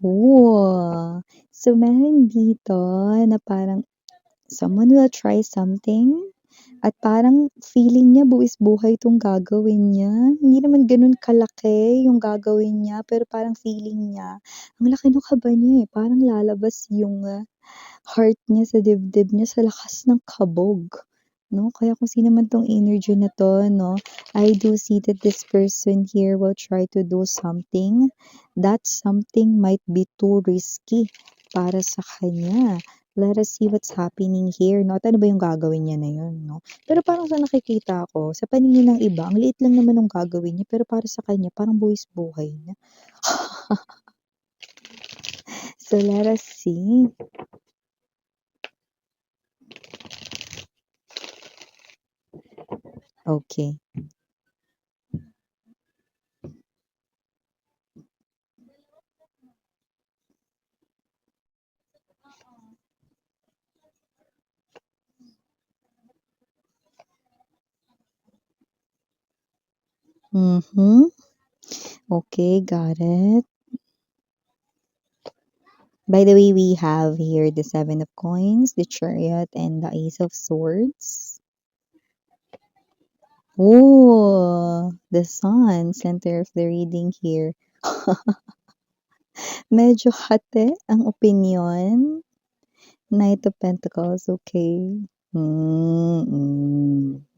Oh, so meron dito na parang someone will try something at parang feeling niya buwis-buhay 'tong gagawin niya. Hindi naman gano'n kalaki yung gagawin niya, pero parang feeling niya, ang laki nung kaba niya, eh, parang lalabas yung, heart niya sa dibdib niya sa lakas ng kabog, 'no? Kaya kung sino man 'tong energy na 'to, 'no, I do see that this person here will try to do something. That something might be too risky para sa kanya. Let us see what's happening here, 'no, at ano ba yung gagawin niya na yun, 'no? Pero parang sa nakikita ko, sa paningin ng iba, ang liit lang naman nung gagawin niya, pero para sa kanya parang buwis-buhay na. So, let us see. Okay. Mhm. Okay, got it. By the way, we have here the Seven of Coins, the Chariot, and the Ace of Swords. Oh, the Sun, center of the reading here. Medyo hati ang opinyon. Knight of Pentacles, okay.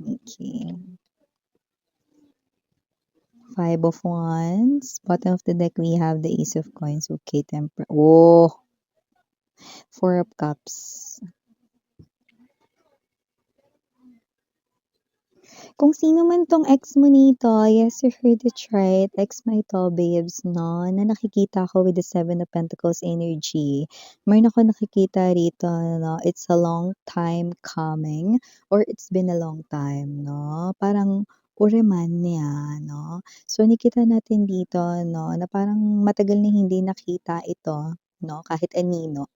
Okay. Five of Wands. Bottom of the deck, we have the Ace of Coins. Okay, Temper. Oh, Four of Cups. Kung sino man 'tong ex mo nito, yes, you heard it right, ex mo ito babes 'no, na nakikita ko with the Seven of Pentacles energy. Meron akong nakikita rito 'no, it's a long time coming or it's been a long time 'no, parang ureman niya 'no. So nakita natin dito 'no, na parang matagal na hindi nakita ito 'no, kahit anino.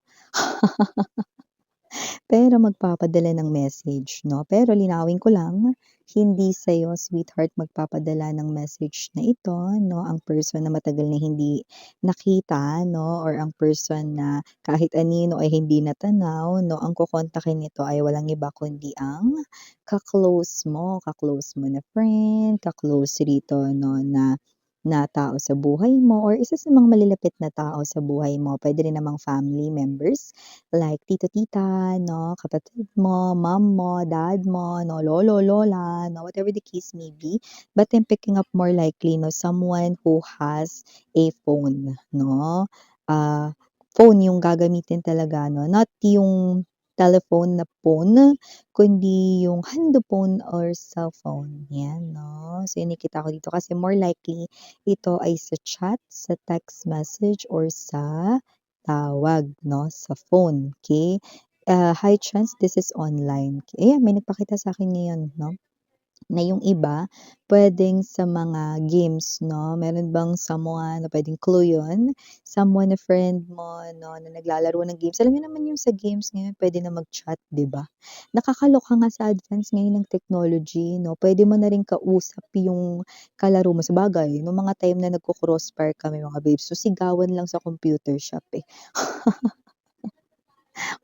Pero magpapadala ng message 'no, pero linawin ko lang, hindi sa'yo sweetheart magpapadala ng message na ito 'no, ang person na matagal na hindi nakita 'no, or ang person na kahit anino ay hindi natanaw 'no, ang kokontakin nito ay walang iba kundi ang ka-close mo na friend, ka-close rito 'no na tao sa buhay mo or isa sa mga malilapit na tao sa buhay mo. Puwede rin namang family members like tito, tita, 'no, kapatid mo, mom mo, dad mo, 'no, lolo, lola, 'no, whatever the case may be. But I'm picking up more likely 'no, someone who has a phone 'no. Phone yung gagamitin talaga 'no, not yung telephone na phone, kundi yung handophone or cellphone, 'yan 'no. So yung nakita ko dito kasi more likely ito ay sa chat, sa text message, or sa tawag 'no, sa phone, okey? High chance this is online. Ayan, may nagpakita sa'kin ngayon 'no, na yung iba puwedeng sa mga games 'no, meron bang someone na puwedeng clue yun, someone na friend mo 'no, na naglalaro ng games. Alam niyo naman yung sa games ngayon puwede na mag-chat, 'di ba? Nakakaloka nga sa advance ngayon ng technology 'no, puwede mo na ring kausap yung kalaro mo. Sabagay nung mga time na nagko-crossfire kami mga babes, so sigawan lang sa computer shop, eh.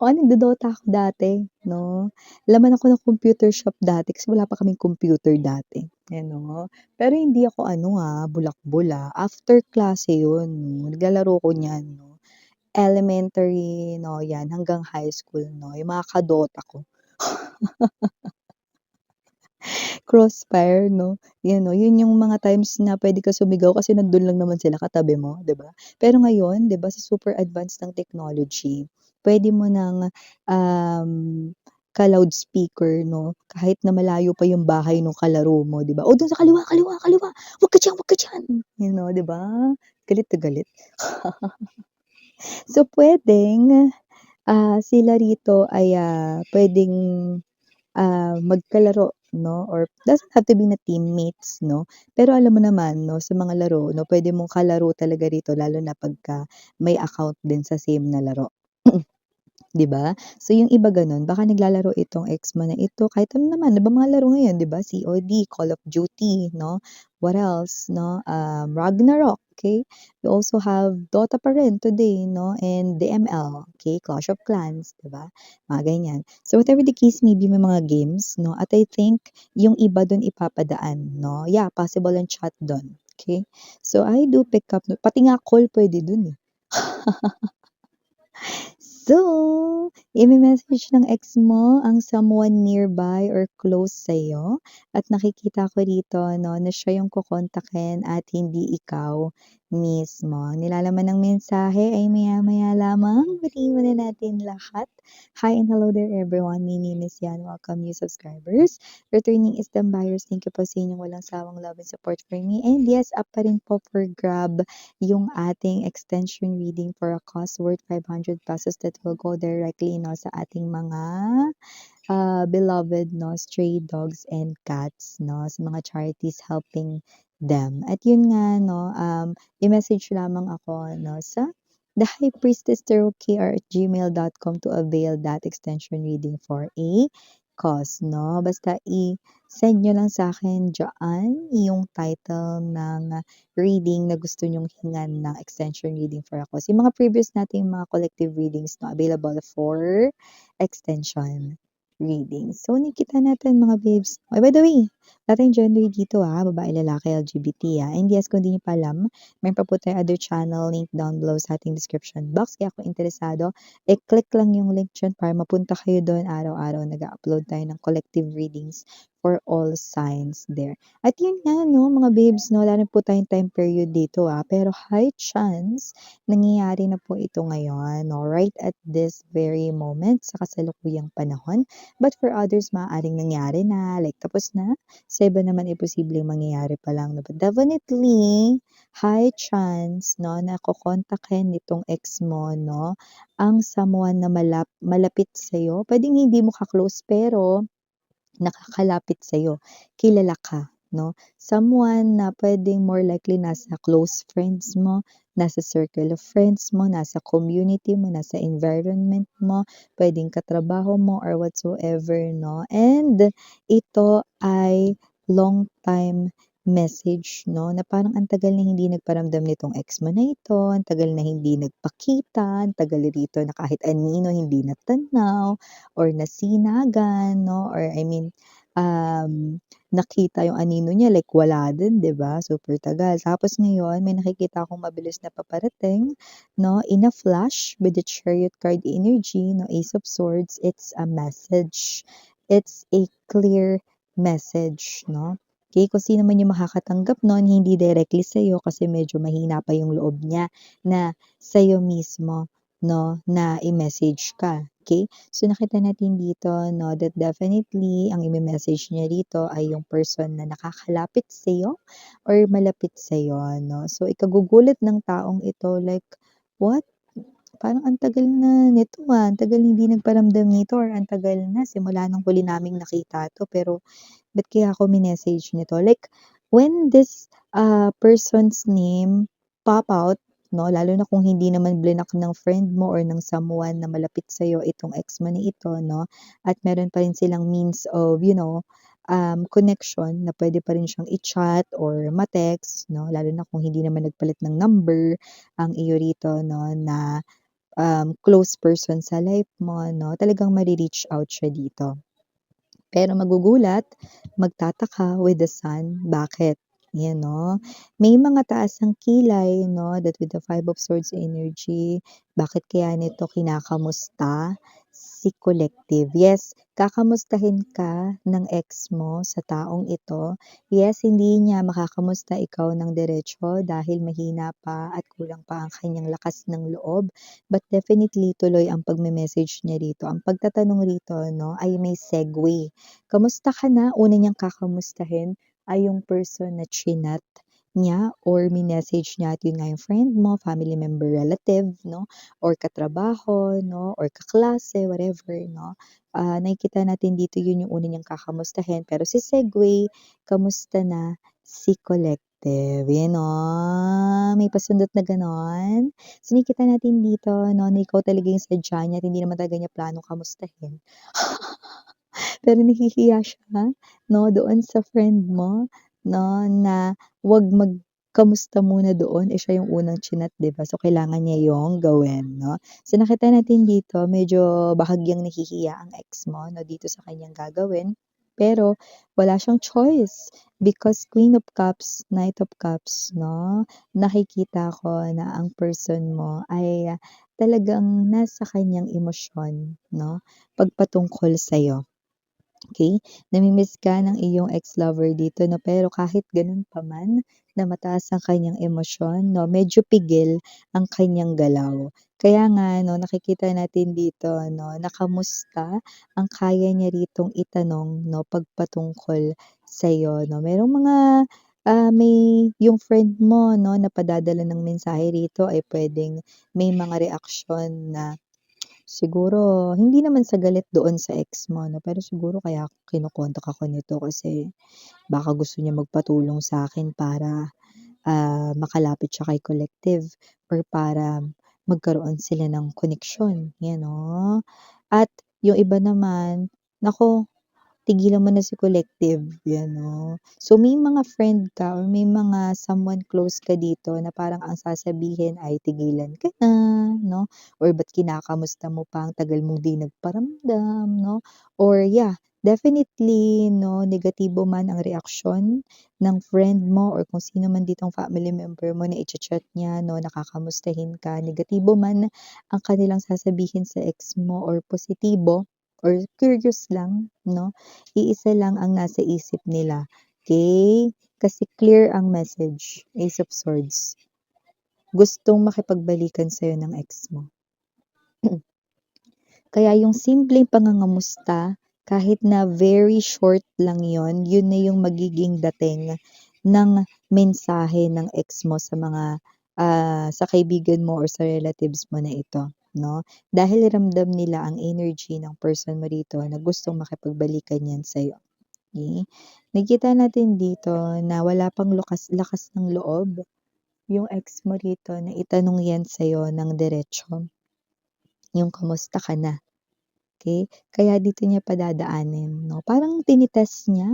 Oo, nagdo-Dota ako dati 'no. Laman ako ng computer shop dati kasi wala pa kaming computer dati, ano. Pero hindi ako ano, bulakbol, after klase yun 'no, naglalaro ko niyan 'no. Elementary 'no, 'yan hanggang high school 'no, yung mga ka-Dota ko. Crossfire 'no, 'yan 'no, yun yung mga times na puwede ka sumigaw kasi nandun lang naman sila katabi mo, 'di ba? Pero ngayon 'di ba sa super advanced ng technology, puwede mo ng, um, ka-loudspeaker 'no, kahit na malayo pa yung bahay nung kalaro mo 'di ba, "Oh, dun sa kaliwa, kaliwa, kaliwa, wag ka diyan." You know, 'di ba? Galit na galit. So puwedeng, sila rito ay, puwedeng magkalaro 'no, or doesn't have to be na teammates 'no. Pero alam mo naman 'no, sa mga laro 'no, puwede mong kalaro talaga rito lalo na pagka may account din sa same na laro. 'di ba? So, yung iba gano'n baka naglalaro itong ex mo na ito kahit ano naman, 'di ba mga laro ngayon 'di ba, COD, Call of Duty 'no, what else 'no, Ragnarok, okay? We also have Dota pa rin today 'no, and DML, okay, Clash of Clans, 'di ba? Mga ganyan. So, whatever the case may be, may mga games 'no, at I think yung iba dun ipapadaan 'no, yeah, possible ang chat dun, okay? So, I do pick up pati nga call puwede dun, eh. So, ime-message ng ex mo ang someone nearby or close sa'yo at nakikita ko dito 'no, na siya yung kokontakin at hindi ikaw mismo. Ang nilalaman ng mensahe ay maya-maya lamang. Batiin muna natin lahat. Hi and hello there everyone. My name is Yan. Welcome new subscribers. Returning Isdam buyers, thank you po sa inyong walang sawang love and support for me. And yes, up pa rin po for grab yung ating extension reading for a cost worth 500 pesos that will go directly 'no, sa ating mga, beloved 'no, stray dogs and cats 'no, sa mga charities helping them. At yun nga 'no, i-message lamang ako 'no, sa thehighpriestesstarotKR@gmail.com to avail that extension reading for a cause 'no. Basta i-send niyo lang sa'kin diyaan yung title ng reading na gusto niyong hingan ng extension reading for a cause. Yung mga previous nating mga collective readings 'no, available for extension reading. So, nakikita natin mga babes. Ay, by the way, wala tayong gender dito babae, lalaki, LGBT And yes, kung di niyo pa alam, meron pa po tayong other channel link down below sa ating description box. Kaya kung interesado, click lang yung link dyan para mapunta kayo doon. Araw-araw nag-upload tayo ng collective readings for all signs there. At yun nga 'no, mga babes 'no, wala rin po tayong time period dito pero high chance nangyayari na po ito ngayon 'no, right at this very moment sa kasalukuyang panahon. But for others, maaaring nangyari na, like tapos na. Sa iba naman, posibleng mangyayari pa lang 'no. But definitely, high chance 'no, na kokontakin nitong ex mo 'no, ang someone na malapit sa'yo. Puwedeng hindi mo ka-close pero nakakalapit sa'yo, kilala ka 'no. Someone na puwedeng more likely nasa close friends mo, nasa circle of friends mo, nasa community mo, nasa environment mo, puwedeng katrabaho mo or whatsoever 'no. And ito ay long time message 'no, na parang ang tagal na hindi nagparamdam nitong ex mo na ito, ang tagal na hindi nagpakita, ang tagal rito na kahit anino hindi natanaw or nasinagan 'no, or I mean, nakita yung anino niya like wala din, 'di ba, super tagal. Tapos ngayon may nakikita akong mabilis na paparating 'no, in a flash with the Chariot card energy 'no, Ace of Swords, it's a message. It's a clear message 'no. Okey, kung sino man yung makakatanggap nun, hindi directly sa'yo kasi medyo mahina pa yung loob niya na sa'yo mismo 'no, na i-message ka, okey? So, nakita natin dito 'no, that definitely ang ime-message niya rito ay yung person na nakakalapit sa'yo or malapit sa'yo 'no. So, ikagugulat ng taong ito like, "What? Parang ang tagal na nito, ang tagal hindi nagparamdam nito or ang tagal na simula nung huli naming nakita 'to pero ba't kaya ako minessage nito?" Like, when this, person's name pop out 'no, lalo na kung hindi naman blinak ng friend mo or ng someone na malapit sa'yo itong ex mo na ito 'no, at meron pa rin silang means of, connection na puwede pa rin siyang i-chat or ma-text 'no, lalo na kung hindi naman nagpalit ng number ang iyo rito 'no, na, close person sa life mo 'no, talagang mare-reach out siya dito. Pero magugulat, magtataka with the sun, bakit? 'Yan 'no. May mga taas ang kilay 'no, that with the Five of Swords energy, bakit kaya nito kinakamusta si collective? Yes, kakamustahin ka ng ex mo sa taong ito. Yes, hindi niya makakamusta ikaw ng diretso dahil mahina pa at kulang pa ang kanyang lakas ng loob, but definitely tuloy ang pagme-message niya rito. Ang pagtatanong rito 'no, ay may segue. Kamusta ka na? Una niyang kakamustahin ay yung person na chinat niya or minessage niya at yun nga yung friend mo, family member, relative 'no, or katrabaho 'no, or kaklase, whatever 'no. Nakikita natin dito yun yung una niyang kakamustahin pero si segue, kamusta na si collective? collective, yan oh, may pasundot na gano'n. So nakikita natin dito 'no, na ikaw talaga yung sadya niya at hindi naman talaga niya planong kamustahin. Pero nahihiya siya 'no, doon sa friend mo 'no, na 'wag magkamusta muna doon, eh, siya yung unang chinat 'di ba? So kailangan niya yung gawin 'no. So nakita natin dito medyo bahagyang nahihiya ang ex mo 'no, dito sa kanyang gagawin. Pero wala siyang choice because Queen of Cups, Knight of Cups 'no, nakikita ko na ang person mo ay talagang nasa kanyang emosyon 'no, pagpatungkol sa'yo. Okey, nami-miss ka ng iyong ex-lover dito 'no, pero kahit gano'n pa man na mataas ang kanyang emosyon 'no, medyo pigil ang kanyang galaw. Kaya nga 'no, nakikita natin dito 'no, na kamusta ang kaya niya ritong itanong 'no, pagpatungkol sa'yo 'no. Merong mga, may yung friend mo 'no, na padadala ng mensahe rito ay puwedeng may mga reaksyon na siguro hindi naman sa galit doon sa ex mo 'no, pero siguro kaya kino-kontak ako nito kasi baka gusto niya magpatulong sa'kin para, makalapit siya kay collective or para magkaroon sila ng koneksyon, 'yan oh. At yung iba naman, naku, tigilan mo na si collective, 'yan 'no. So may mga friend ka or may mga someone close ka dito na parang ang sasabihin ay tigilan ka na 'no, or ba't kinakamusta mo pa, ang tagal mong 'di nagparamdam 'no, or yeah, definitely 'no, negatibo man ang reaksyon ng friend mo or kung sino man ditong family member mo na icha-chat niya 'no, na ka, negatibo man ang kanilang sasabihin sa ex mo or positibo or curious lang 'no, iisa lang ang nasa isip nila, okey? Kasi clear ang message, Ace of Swords. Gustong makipagbalikan sa'yo ng ex mo. Kaya yung simpleng pangangamusta, kahit na very short lang yon, yun na yung magiging dating ng mensahe ng ex mo sa mga, sa kaibigan mo or sa relatives mo na ito, 'no? Dahil ramdam nila ang energy ng person mo rito na gustong makipagbalikan 'yan sa'yo, okey? Nakikita natin dito na wala pang lakas ng loob yung ex mo rito na itanong 'yan sa'yo ng diretso, yung kamusta ka na. Okey, kaya dito niya padadaanin 'no, parang niya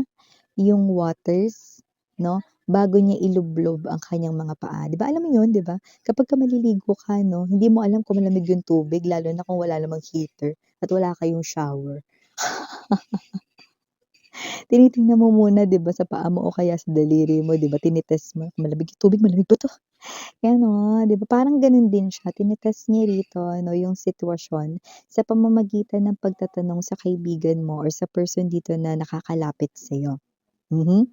yung waters 'no, bago niya ilublob ang kanyang mga paa. 'Di ba alam mo yun 'di ba? Kapagka maliligo ka 'no, hindi mo alam kung malamig yung tubig lalo na kung wala namang heater at wala kayong shower. Tinitingnan mo muna 'di ba sa paa mo o kaya sa daliri mo 'di ba mo, malamig yung tubig, malamig ba 'to? Gano'n, 'di ba parang gano'n din siya, niya rito ano yung sitwasyon sa pamamagitan ng pagtatanong sa kaibigan mo or sa person dito na nakakalapit sa'yo. Mhm,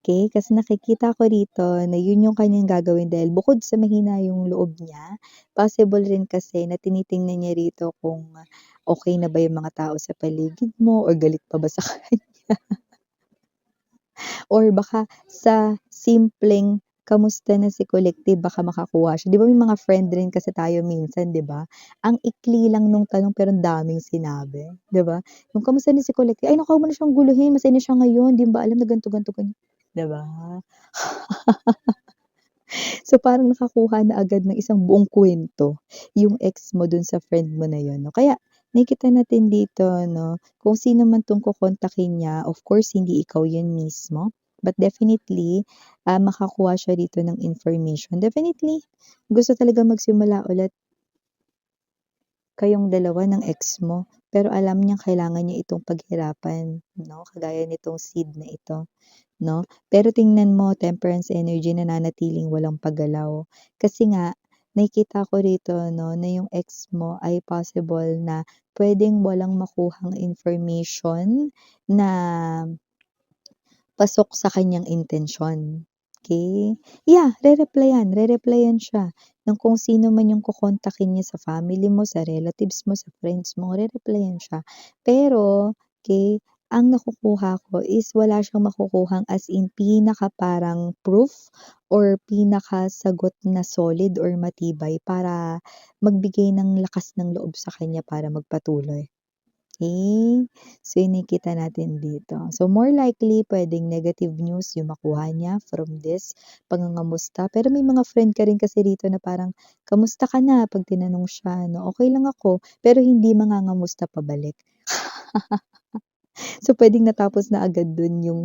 okey, kasi nakikita ko rito na yun yung kanyang gagawin dahil bukod sa mahina yung loob niya, possible rin kasi na tinitingnan niya rito kung okey na ba yung mga tao sa paligid mo or galit pa ba sa or baka sa simpleng kamusta na si collective baka makakuha siya. 'Di ba may mga friend rin kasi tayo minsan 'di ba? Ang ikli lang nung tanong pero ang daming sinabi, 'di ba? Yung kamusta na si collective, "Ay naku, wag mo na siyang guluhin masaya na siya ngayon, 'di mo ba alam na ganito, ganito, ganyan." 'Di ba? So parang nakakuha na agad ng isang buong kuwento yung ex mo dun sa friend mo na yun 'no. Kaya nakikita natin dito 'no, kung sino man 'tong kokontakin niya, of course hindi ikaw yun mismo, but definitely, makakuha siya dito ng information. Definitely gusto talaga magsimula ulit kayong dalawa ng ex mo, pero alam niyang kailangan niya itong paghirapan 'no, kagaya nitong seed na ito. 'No? Pero tingnan mo temperance energy nananatiling walang paggalaw. Kasi nga nakikita ko rito 'no, na yung ex mo ay possible na puwedeng walang makuhang information na pasok sa kanyang intensyon, okey? Yeah, re-replyan siya ng kung sino man yung kokontakin niya sa family mo, sa relatives mo, sa friends mo, re-replyan siya. Pero, okey, ang nakukuha ko is wala siyang makukuhang as in pinaka parang proof or pinakasagot na solid or matibay para magbigay ng lakas ng loob sa kanya para magpatuloy. okey. So, yung nakikita natin dito. So, more likely puwedeng negative news yung makuha niya from this pangangamusta. Pero may mga friend ka rin kasi dito na parang, "Kamusta ka na?" 'Pag tinanong siya 'no, "Okey lang ako." Pero hindi mangangamusta pabalik. So, puwedeng natapos na agad dun yung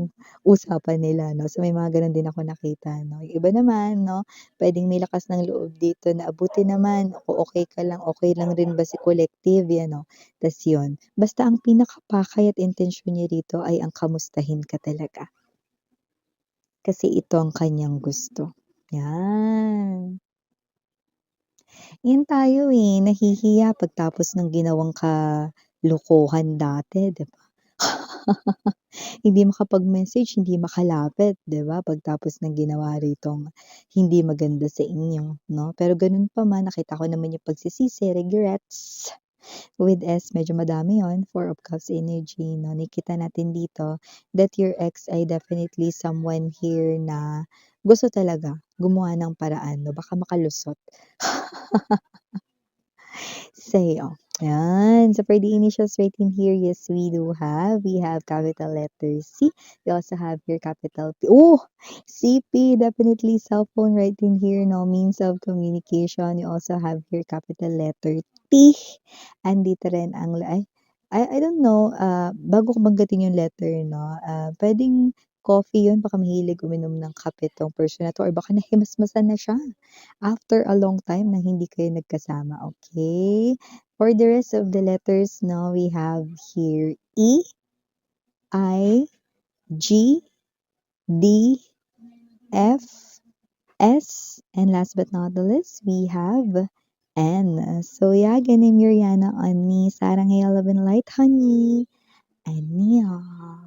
usapan nila 'no. So, may mga gano'n din ako nakita 'no. Yung iba naman 'no, puwedeng may lakas ng loob dito na, "Buti naman, kung okey lang rin ba si collective?" 'Yan 'no, ta's yun. Basta ang pinakapakay at intensyon niya rito ay ang kamustahin ka talaga. Kasi ito ang kanyang gusto, 'yan. 'Yan tayo, nahihiya pagtapos ng ginawang kalokohan dati, 'di ba? Hindi makapag-message, hindi makalapit, 'di ba, pagtapos ng ginawa ritong hindi maganda sa inyo, 'no? Pero gano'n pa man, nakita ko naman yung pagsisisi, regrets. With S, medyo madami 'yun, Four of Cups energy 'no, nakikita natin dito that your ex ay definitely someone here na gusto talaga gumawa ng paraan 'no, baka makalusot. Sa'yo. Ayan. So, for the initials right in here, yes, we do have. We have capital letter C. We also have here capital P. Oh! CP, definitely cell phone right in here, no? Means of communication. You also have here capital letter T. Andito rin ang, I don't know, bago ko banggitin yung letter, no? Pwedeng coffee yun. Baka mahilig uminom ng kape tong person na to, or baka nahimasmasan na siya after a long time na hindi kayo nagkasama, okay? For the rest of the letters now, we have here E, I, G, D, F, S, and last but not the least, we have N. So yeah, again, I'm Yuriana on me, Sarang Hail Love and Light, honey. And yeah.